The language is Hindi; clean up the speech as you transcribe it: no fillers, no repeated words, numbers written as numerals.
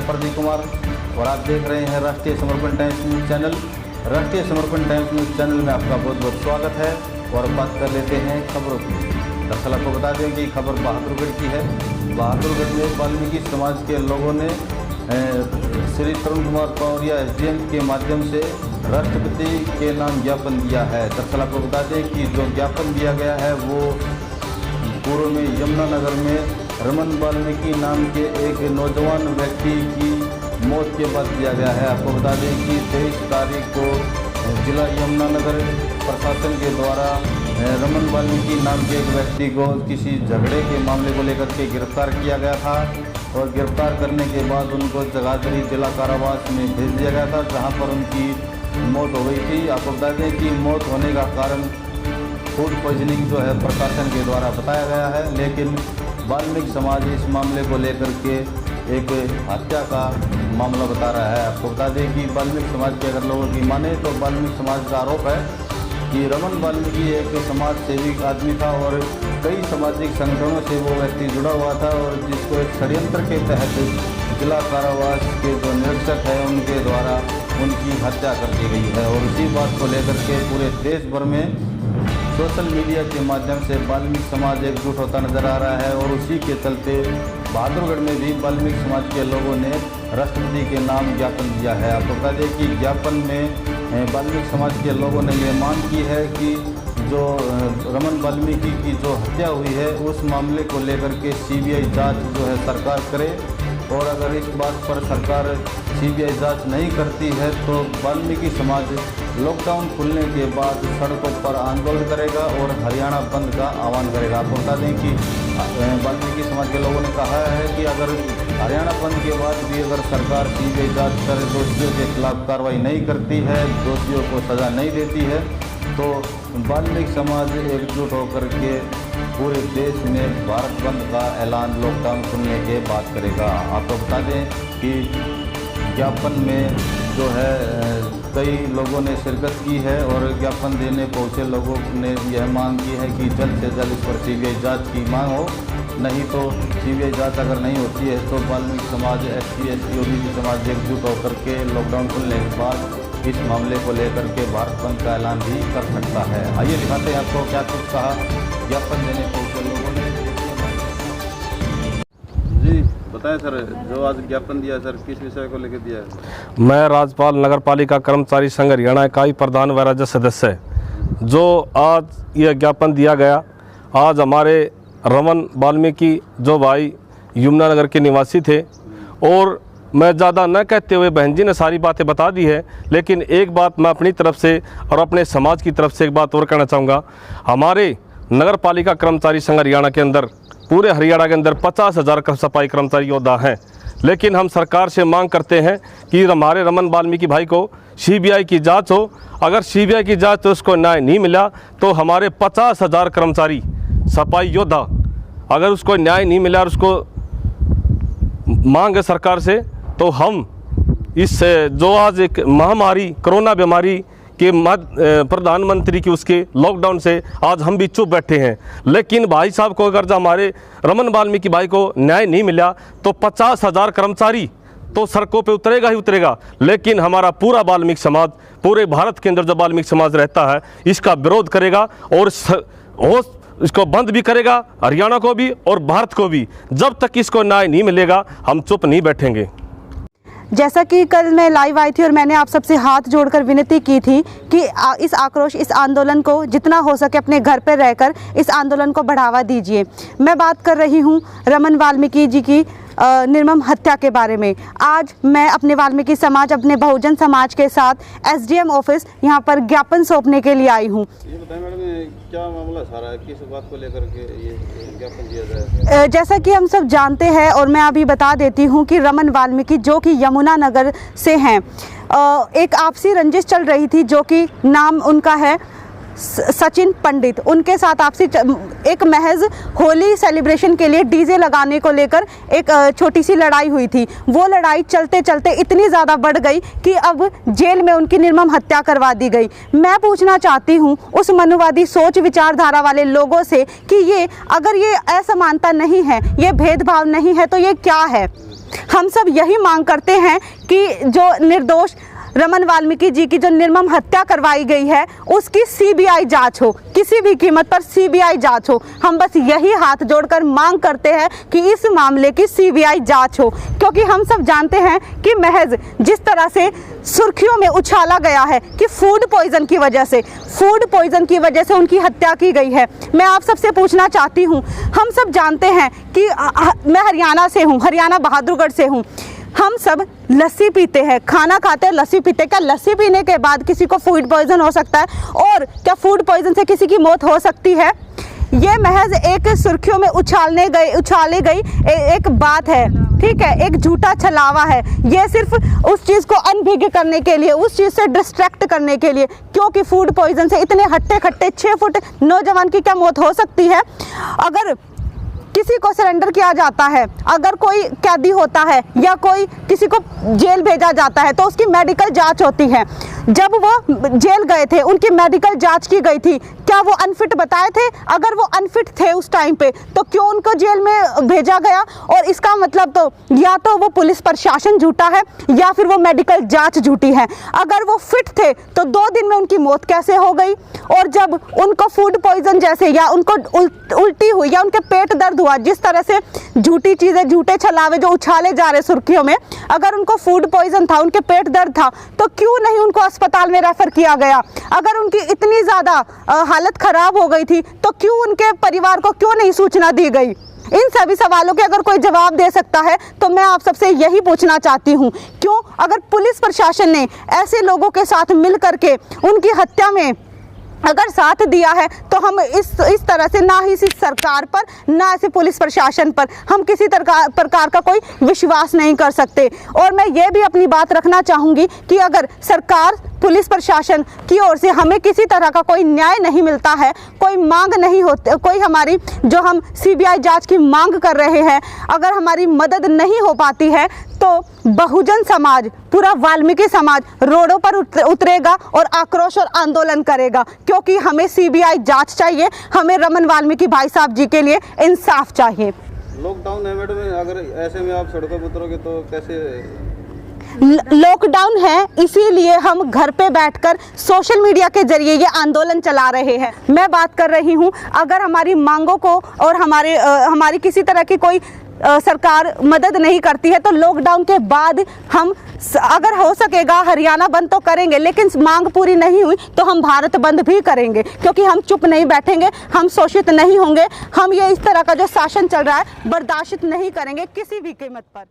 मैं प्रदीप कुमार और आप देख रहे हैं राष्ट्रीय समर्पण टाइम्स न्यूज़ चैनल। राष्ट्रीय समर्पण टाइम्स न्यूज़ चैनल में आपका बहुत बहुत स्वागत है और बात कर लेते हैं खबरों की। दरअसल आपको बता दें कि खबर बहादुरगढ़ की है। बहादुरगढ़ में वाल्मीकि समाज के लोगों ने श्री तरुण कुमार पौरिया SDM के माध्यम से राष्ट्रपति के नाम ज्ञापन दिया है। दरअसल आपको बता दें कि जो ज्ञापन दिया गया है वो पूर्व में यमुनानगर में रमन वाल्मीकि नाम के एक नौजवान व्यक्ति की मौत के बाद दिया गया है। आपको बता दें कि 23 तारीख को जिला यमुनानगर प्रशासन के द्वारा रमन वाल्मीकि नाम के एक व्यक्ति को किसी झगड़े के मामले को लेकर के गिरफ्तार किया गया था और गिरफ्तार करने के बाद उनको जगाधरी जिला कारावास में भेज दिया गया था, जहां पर उनकी मौत हो गई थी। आपको बता दें कि मौत होने का कारण फूड पॉइजनिंग जो है प्रशासन के द्वारा बताया गया है, लेकिन वाल्मीकि समाज इस मामले को लेकर के एक हत्या का मामला बता रहा है। आपको बता दें कि वाल्मीकि समाज के अगर लोगों की माने तो वाल्मीकि समाज का आरोप है कि रमन वाल्मीकि एक समाज सेवी आदमी था और कई सामाजिक संगठनों से वो व्यक्ति जुड़ा हुआ था और जिसको एक षड्यंत्र के तहत जिला कारावास के जो निरीक्षक है उनके द्वारा उनकी हत्या कर दी गई है। और इसी बात को लेकर के पूरे देश भर में सोशल मीडिया के माध्यम से वाल्मीकि समाज एकजुट होता नजर आ रहा है और उसी के चलते बहादुरगढ़ में भी वाल्मीकि समाज के लोगों ने राष्ट्रपति के नाम ज्ञापन दिया है। आपको बता दें कि ज्ञापन में वाल्मीकि समाज के लोगों ने ये मांग की है कि जो रमन वाल्मीकि की जो हत्या हुई है उस मामले को लेकर के CBI जांच जो है सरकार करे और अगर इस बात पर सरकार CBI जांच नहीं करती है तो वाल्मीकि समाज लॉकडाउन खुलने के बाद सड़कों पर आंदोलन करेगा और हरियाणा बंद का आह्वान करेगा। आपको बता दें कि वाल्मीकि समाज के लोगों ने कहा है कि अगर हरियाणा बंद के बाद भी अगर सरकार CBI जांच कर दोषियों के खिलाफ कार्रवाई नहीं करती है, दोषियों को सज़ा नहीं देती है, तो वाल्मीकि समाज एकजुट होकर के पूरे देश में भारत बंद का ऐलान लॉकडाउन खुलने के बाद करेगा। आपको बता दें कि ज्ञापन में जो है कई लोगों ने शिरकत की है और ज्ञापन देने पहुंचे लोगों ने यह मांग की है कि जल्द से जल्द इस पर CBI जांच की मांग हो, नहीं तो CBI जांच अगर नहीं होती है तो वाल्मीकि समाज SC ST OBC समाज एकजुट होकर के लॉकडाउन खुलने के बाद इस मामले को लेकर के भारत बंद का ऐलान भी कर सकता है। आइए दिखाते हैं आपको क्या कुछ कहा ज्ञापन देने पहुंचे लोगों ने। जी बताएं सर, जो आज ज्ञापन दिया सर किस विषय को लेकर दिया है? मैं राज्यपाल नगर पालिका कर्मचारी संघ हरियाणा इकाई प्रधान व राज्य सदस्य, जो आज यह ज्ञापन दिया गया, आज हमारे रमन वाल्मीकि जो भाई यमुनानगर के निवासी थे और मैं ज़्यादा न कहते हुए बहन जी ने सारी बातें बता दी है, लेकिन एक बात मैं अपनी तरफ से और अपने समाज की तरफ से एक बात और कहना चाहूँगा। हमारे नगर पालिका कर्मचारी संघ हरियाणा के अंदर पूरे हरियाणा के अंदर 50,000 सफाई कर्मचारी योद्धा हैं, लेकिन हम सरकार से मांग करते हैं कि हमारे रमन वाल्मीकि भाई को CBI की जांच हो। अगर CBI की जांच तो उसको न्याय नहीं मिला तो हमारे 50,000 कर्मचारी सफाई योद्धा अगर उसको न्याय नहीं मिला और उसको मांग है सरकार से, तो हम इस जो आज एक महामारी कोरोना बीमारी के प्रधानमंत्री की उसके लॉकडाउन से आज हम भी चुप बैठे हैं। लेकिन भाई साहब को अगर हमारे रमन वाल्मीकि भाई को न्याय नहीं मिला तो 50,000 कर्मचारी तो सड़कों पे उतरेगा ही उतरेगा, लेकिन हमारा पूरा वाल्मीकि समाज पूरे भारत के अंदर जो वाल्मीकि समाज रहता है इसका विरोध करेगा और इसको बंद भी करेगा, हरियाणा को भी और भारत को भी। जब तक इसको न्याय नहीं मिलेगा हम चुप नहीं बैठेंगे। जैसा कि कल मैं लाइव आई थी और मैंने आप सबसे हाथ जोड़कर विनती की थी कि इस आक्रोश, इस आंदोलन को जितना हो सके अपने घर पर रहकर इस आंदोलन को बढ़ावा दीजिए। मैं बात कर रही हूँ रमन वाल्मीकि जी की निर्मम हत्या के बारे में। आज मैं अपने वाल्मीकि समाज, अपने बहुजन समाज के साथ SDM ऑफिस यहाँ पर ज्ञापन सौंपने के लिए आई हूँ। ये बताएं मैडम, क्या मामला सारा है, किस बात को लेकर के ये ज्ञापन दिया जाए? जैसा कि हम सब जानते हैं और मैं अभी बता देती हूँ कि रमन वाल्मीकि जो कि यमुनानगर से हैं, एक आपसी रंजिश चल रही थी जो कि नाम उनका है सचिन पंडित। उनके साथ आपसी एक महज होली सेलिब्रेशन के लिए डीजे लगाने को लेकर एक छोटी सी लड़ाई हुई थी। वो लड़ाई चलते चलते इतनी ज़्यादा बढ़ गई कि अब जेल में उनकी निर्मम हत्या करवा दी गई। मैं पूछना चाहती हूँ उस मनुवादी सोच विचारधारा वाले लोगों से कि ये अगर ये असमानता नहीं है, ये भेदभाव नहीं है, तो ये क्या है? हम सब यही मांग करते हैं कि जो निर्दोष रमन वाल्मीकि जी की जो निर्मम हत्या करवाई गई है उसकी सीबीआई जांच हो, किसी भी कीमत पर सीबीआई जांच हो। हम बस यही हाथ जोड़कर मांग करते हैं कि इस मामले की सीबीआई जांच हो, क्योंकि हम सब जानते हैं कि महज जिस तरह से सुर्खियों में उछाला गया है कि फूड पॉइजन की वजह से उनकी हत्या की गई है। मैं आप सबसे पूछना चाहती हूँ, हम सब जानते हैं कि मैं हरियाणा से हूँ, हरियाणा बहादुरगढ़ से हूँ। हम सब लस्सी पीते हैं, खाना खाते हैं, लस्सी पीते हैं। क्या लस्सी पीने के बाद किसी को फूड पॉइजन हो सकता है? और क्या फूड पॉइजन से किसी की मौत हो सकती है? ये महज एक सुर्खियों में उछाली गई एक बात है, ठीक है, एक झूठा छलावा है। ये सिर्फ उस चीज़ को अनभिज्ञ करने के लिए, उस चीज़ से डिस्ट्रैक्ट करने के लिए, क्योंकि फूड पॉइजन से इतने हट्टे खट्टे 6 फुट नौजवान की क्या मौत हो सकती है? अगर किसी को सरेंडर किया जाता है, अगर कोई कैदी होता है या कोई किसी को जेल भेजा जाता है तो उसकी मेडिकल जांच होती है। जब वो जेल गए थे उनकी मेडिकल जांच की गई थी, क्या वो अनफिट बताए थे? अगर वो अनफिट थे उस टाइम पे तो क्यों उनको जेल में भेजा गया? और इसका मतलब तो या तो वो पुलिस प्रशासन झूठा है या फिर वो मेडिकल जांच झूठी है। अगर वो फिट थे तो 2 दिन में उनकी मौत कैसे हो गई? और जब उनको फूड पॉइजन जैसे या उनको उल्टी हुई या उनके पेट दर्द हुआ, जिस तरह से झूठी चीज़ें, झूठे छलावे जो उछाले जा रहे सुर्खियों में, अगर उनको फूड पॉइजन था, उनके पेट दर्द था, तो क्यों नहीं उनको अस्पताल में रेफर किया गया? अगर उनकी इतनी ज़्यादा हालत ख़राब हो गई थी तो क्यों उनके परिवार को क्यों नहीं सूचना दी गई? इन सभी सवालों के अगर कोई जवाब दे सकता है तो मैं आप सबसे यही पूछना चाहती हूँ, क्यों अगर पुलिस प्रशासन ने ऐसे लोगों के साथ मिल करके उनकी हत्या में अगर साथ दिया है तो हम इस तरह से ना ही इस सरकार पर, ना ऐसे पुलिस प्रशासन पर हम किसी प्रकार का कोई विश्वास नहीं कर सकते। और मैं ये भी अपनी बात रखना चाहूँगी कि अगर सरकार, पुलिस प्रशासन की ओर से हमें किसी तरह का कोई न्याय नहीं मिलता है, कोई मांग नहीं होती, कोई हमारी जो हम सीबीआई जांच की मांग कर रहे हैं, अगर हमारी मदद नहीं हो पाती है तो बहुजन समाज, पूरा वाल्मीकि समाज रोडों पर उतरेगा और आक्रोश और आंदोलन करेगा, क्योंकि हमें सीबीआई जांच चाहिए, हमें रमन वाल्मीकि भाई साहब जी के लिए इंसाफ चाहिए। लॉकडाउन है मैडम, अगर ऐसे में आप सड़कों पर उतरोगे तो कैसे? लॉकडाउन है, इसीलिए हम घर पे बैठकर सोशल मीडिया के जरिए ये आंदोलन चला रहे हैं। मैं बात कर रही हूँ, अगर हमारी मांगों को और हमारी किसी तरह की कोई सरकार मदद नहीं करती है तो लॉकडाउन के बाद हम अगर हो सकेगा हरियाणा बंद तो करेंगे, लेकिन मांग पूरी नहीं हुई तो हम भारत बंद भी करेंगे, क्योंकि हम चुप नहीं बैठेंगे, हम शोषित नहीं होंगे, हम ये इस तरह का जो शासन चल रहा है बर्दाश्त नहीं करेंगे किसी भी कीमत पर।